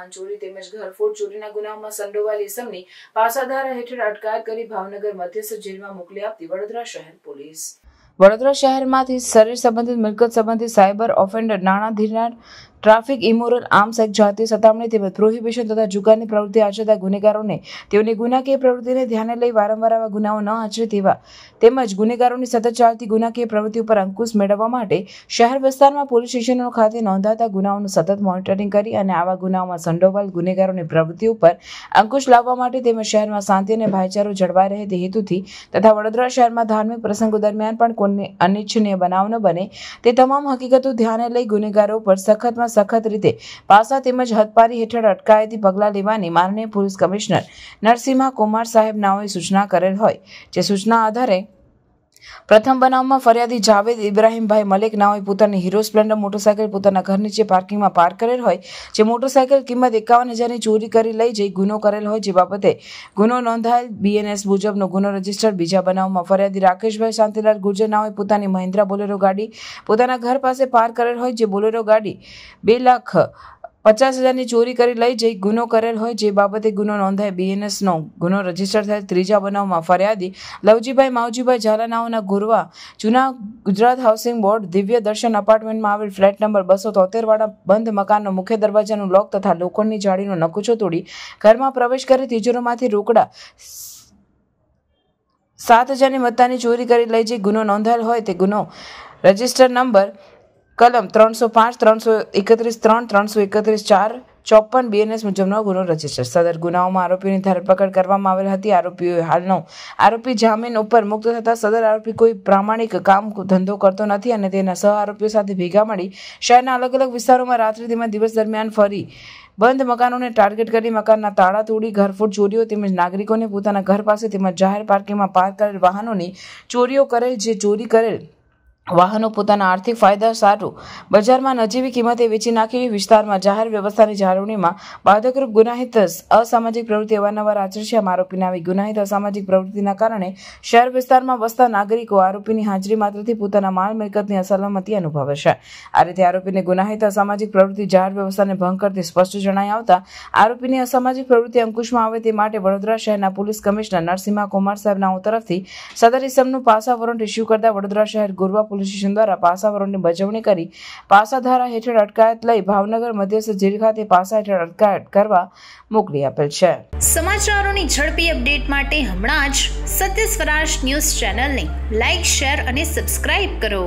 વાહન ચોરી તેમજ ઘરફોડ ચોરીના ગુનાઓમાં સંડોવાયેલ ઇસમની પાસાધારા હેઠળ અટકાયત કરી ભાવનગર મધ્યસ્થ જેલમાં મોકલી આપતી વડોદરા શહેર પોલીસ। વડોદરા શહેરમાંથી શરીર સંબંધિત, મિલકત સંબંધિત, સાયબર ઓફેન્ડર, નાણાં ધિરાણ, ટ્રાફિક, ઇમોરલ, આર્મ્સ એક્ટ, જાતીય સતામણી તેમજ પ્રોહિબિશન તથા જુગારની પ્રવૃત્તિ આચરતા ગુનેગારોને તેઓની ગુનાકીય પ્રવૃત્તિને ધ્યાને લઈ વારંવાર આવા ગુનાઓ ન આચરે તેવા તેમજ ગુનેગારોની સતત ચાલતી ગુનાકીય પ્રવૃત્તિ ઉપર અંકુશ મેળવવા માટે શહેર વિસ્તારમાં પોલીસ સ્ટેશનો ખાતે નોંધાતા ગુનાઓનું સતત મોનિટરિંગ કરી અને આવા ગુનાઓમાં સંડોવાયેલ ગુનેગારોની પ્રવૃત્તિ ઉપર અંકુશ લાવવા માટે તેમજ શહેરમાં શાંતિ અને ભાઈચારો જળવાઈ રહે તે હેતુથી તથા વડોદરા શહેરમાં ધાર્મિક પ્રસંગો દરમિયાન પણ કોઈ અનિચ્છનીય બનાવ ન બને તે તમામ હકીકતો ધ્યાને લઈ ગુનેગારો પર સખત રીતે પાસા તેમજ હદપારી હેઠળ અટકાયતી પગલાં લેવાની માનનીય પોલીસ કમિશનર નરસિંહા કુમાર સાહેબ નાઓએ સૂચના કરેલ હોય, જે સૂચના આધારે પ્રથમ બનાવમાં ફરિયાદી જાવેદ ઇબ્રાહીમભાઈ મલિક નાઓએ પોતાની હીરો સ્પ્લેન્ડર મોટરસાયકલ પોતાના ઘર નીચે પાર્કિંગમાં પાર્ક કરેલ હોય, જે મોટરસાયકલ કિંમત 51,000ની ચોરી કરી લઈ જઈ ગુનો કરેલ હોય, જે બાબતે ગુનો નોંધાયેલ BNS મુજબનો ગુનો રજીસ્ટર। બીજા બનાવમાં ફરિયાદી રાકેશભાઈ શાંતિલાલ ગુર્જર નાઓએ પોતાની મહિન્દ્રા બોલેરો ગાડી પોતાના ઘર પાસે પાર્ક કરેલ હોય, જે બોલેરો ગાડી 2,50,000ની ચોરી કરી લઈ જઈ ગુનો કરેલ હોય, જે બાબતે ગુનો નોંધાય BNS નો ગુનો રજીસ્ટર થયેલ। ત્રીજા બનાવમાં ફરિયાદી લવજીભાઈ માવજીભાઈ ઝાલા નાઓના ગુરવા જૂના ગુજરાત હાઉસિંગ બોર્ડ દિવ્ય દર્શન અપાર્ટમેન્ટમાં આવેલ ફ્લેટ નંબર 273 વાળા બંધ મકાનનો મુખ્ય દરવાજાનું લોક તથા લોખંડની જાળીનો નકુચો તોડી ઘરમાં પ્રવેશ કરી તિજોરીમાંથી રોકડા 7,000ની મત્તાની ચોરી કરી લઈ જઈ ગુનો નોંધાયેલ હોય, તે ગુનો રજીસ્ટર નંબર કલમ 305, 331, 3, 331, 4, 54 BNS મુજબનો ગુનો રજીસ્ટર। સદર ગુનાઓમાં આરોપીની ધરપકડ કરવામાં આવેલ હતી। આરોપીઓએ હાલનો આરોપી જામીન ઉપર મુક્ત થતા સદર આરોપી કોઈ પ્રામાણિક કામ ધંધો કરતો નથી અને તેના સહ આરોપીઓ સાથે ભેગા મળી શહેરના અલગ અલગ વિસ્તારોમાં રાત્રિ તેમજ દિવસ દરમિયાન ફરી બંધ મકાનોને ટાર્ગેટ કરી મકાનના તાળા તોડી ઘરફોડ ચોરીઓ તેમજ નાગરિકોને પોતાના ઘર પાસે તેમજ જાહેર પાર્કિંગમાં પાર્ક કરેલ વાહનોની ચોરીઓ કરેલ, જે ચોરી કરેલ વાહનો પોતાના આર્થિક ફાયદા સારું બજારમાં નજીવી કિંમતે વેચી નાખી વિસ્તારમાં જાહેર વ્યવસ્થાની જાળવણીમાં બાધકરૂપ ગુનાહિત અસામાજિક પ્રવૃત્તિ અવારનવાર આચરે છે। આરોપીને આવી ગુનાહિત અસામાજિક પ્રવૃત્તિના કારણે શહેર વિસ્તારમાં વસતા નાગરિકો આરોપીની હાજરી માત્રથી પોતાના માલ મિલકતની અસલામતી અનુભવે છે। આ રીતે આરોપીને ગુનાહિત અસામાજિક પ્રવૃત્તિ જાહેર વ્યવસ્થાને ભંગ કરતી સ્પષ્ટ જણાઈ આવતા આરોપીની અસામાજિક પ્રવૃત્તિ અંકુશમાં આવે તે માટે વડોદરા શહેરના પોલીસ કમિશનર નરસિંહા કુમાર સાહેબ નાઓ તરફથી સદર ઇસમનું પાસા વોરંટ ઇસ્યુ કરતા વડોદરા શહેર ગુરવા પોલીસ સ્ટેશન દ્વારા પાસા વોરંટની બજવણી કરી પાસાધારા હેઠળ અટકાયત લઈ ભાવનગર મધ્યસ્થ જેલ ખાતે પાસા હેઠળ અટકાયત કરવા મોકલી આપેલ છે। સમાચારોની ઝડપી અપડેટ માટે હમણાં જ સત્ય સ્વરાજ ન્યૂઝ ચેનલને લાઇક, શેર અને સબસ્ક્રાઇબ કરો।